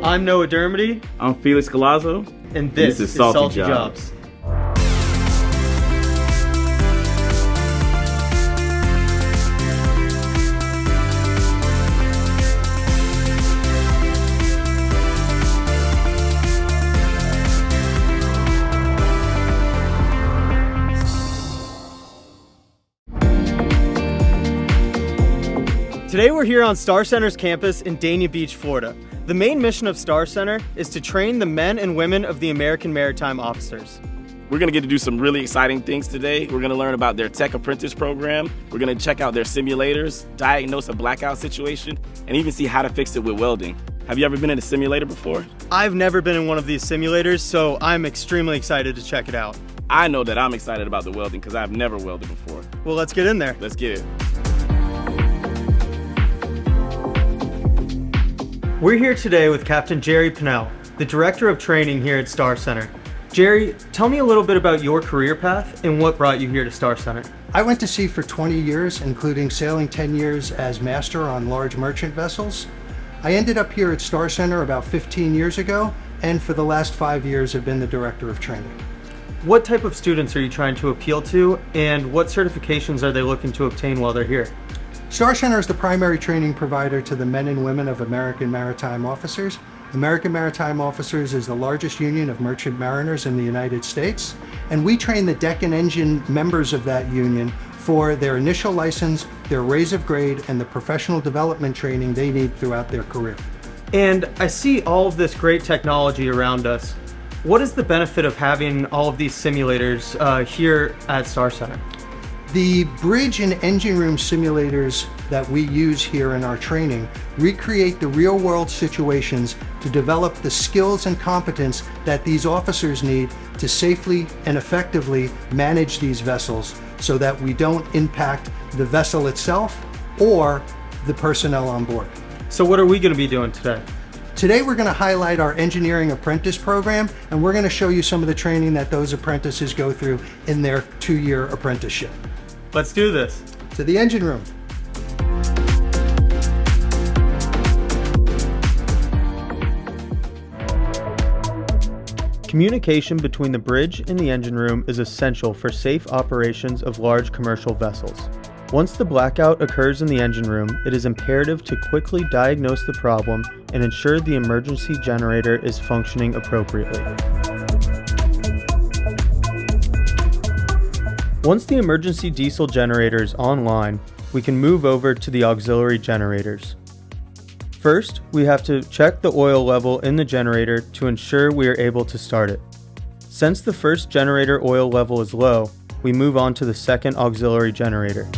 I'm Noah Dermody. I'm Felix Collazo. And this is Salty Jobs. Today we're here on Star Center's campus in Dania Beach, Florida. The main mission of Star Center is to train the men and women of the American Maritime Officers. We're going to get to do some really exciting things today. We're going to learn about their Tech Apprentice program. We're going to check out their simulators, diagnose a blackout situation, and even see how to fix it with welding. Have you ever been in a simulator before? I've never been in one of these simulators, so I'm extremely excited to check it out. I know that I'm excited about the welding because I've never welded before. Well, let's get in there. Let's get it. We're here today with Captain Jerry Pinnell, the Director of Training here at Star Center. Jerry, tell me a little bit about your career path and what brought you here to Star Center. I went to sea for 20 years, including sailing 10 years as master on large merchant vessels. I ended up here at Star Center about 15 years ago, and for the last 5 years have been the Director of Training. What type of students are you trying to appeal to, and what certifications are they looking to obtain while they're here? Star Center is the primary training provider to the men and women of American Maritime Officers. American Maritime Officers is the largest union of merchant mariners in the United States, and we train the deck and engine members of that union for their initial license, their raise of grade, and the professional development training they need throughout their career. And I see all of this great technology around us. What is the benefit of having all of these simulators here at Star Center? The bridge and engine room simulators that we use here in our training recreate the real-world situations to develop the skills and competence that these officers need to safely and effectively manage these vessels so that we don't impact the vessel itself or the personnel on board. So what are we going to be doing today? Today we're going to highlight our Engineering Apprentice program, and we're going to show you some of the training that those apprentices go through in their 2-year apprenticeship. Let's do this. To the engine room. Communication between the bridge and the engine room is essential for safe operations of large commercial vessels. Once the blackout occurs in the engine room, it is imperative to quickly diagnose the problem and ensure the emergency generator is functioning appropriately. Once the emergency diesel generator is online, we can move over to the auxiliary generators. First, we have to check the oil level in the generator to ensure we are able to start it. Since the first generator oil level is low, we move on to the second auxiliary generator.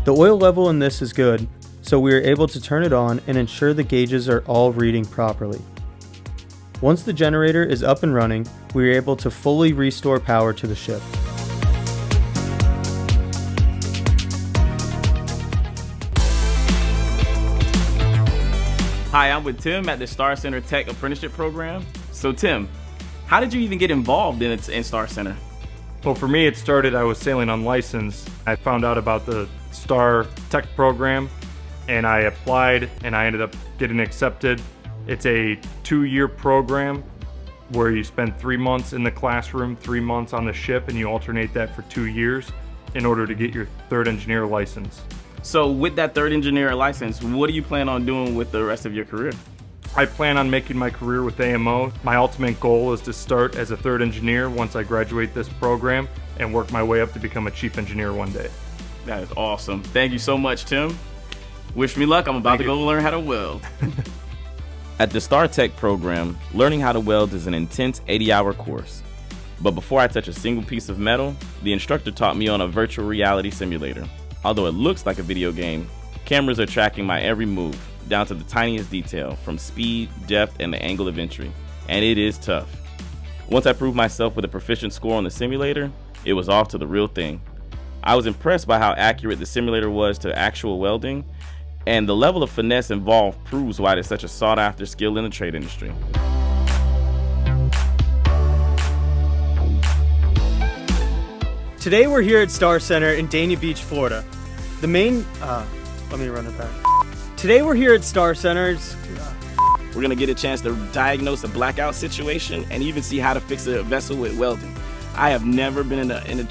The oil level in this is good, so we are able to turn it on and ensure the gauges are all reading properly. Once the generator is up and running, we are able to fully restore power to the ship. Hi, I'm with Tim at the Star Center Tech Apprenticeship program. So Tim, how did you even get involved in Star Center? Well, for me, it started, I was sailing unlicensed. I found out about the Star Tech program and I applied and I ended up getting accepted. It's a 2-year program where you spend 3 months in the classroom, 3 months on the ship, and you alternate that for 2 years in order to get your third engineer license. So with that third engineer license, what do you plan on doing with the rest of your career? I plan on making my career with AMO. My ultimate goal is to start as a third engineer once I graduate this program and work my way up to become a chief engineer one day. That is awesome. Thank you so much, Tim. Wish me luck. I'm about to go learn how to weld. At the Star Tech program, learning how to weld is an intense 80-hour course. But before I touch a single piece of metal, the instructor taught me on a virtual reality simulator. Although it looks like a video game, cameras are tracking my every move, down to the tiniest detail, from speed, depth, and the angle of entry. And it is tough. Once I proved myself with a proficient score on the simulator, it was off to the real thing. I was impressed by how accurate the simulator was to actual welding, and the level of finesse involved proves why it is such a sought-after skill in the trade industry. Today we're here at Star Center in Dania Beach, Florida. The main, let me run it back. Today we're here at Star Centers. We're gonna get a chance to diagnose a blackout situation and even see how to fix a vessel with welding. I have never been in a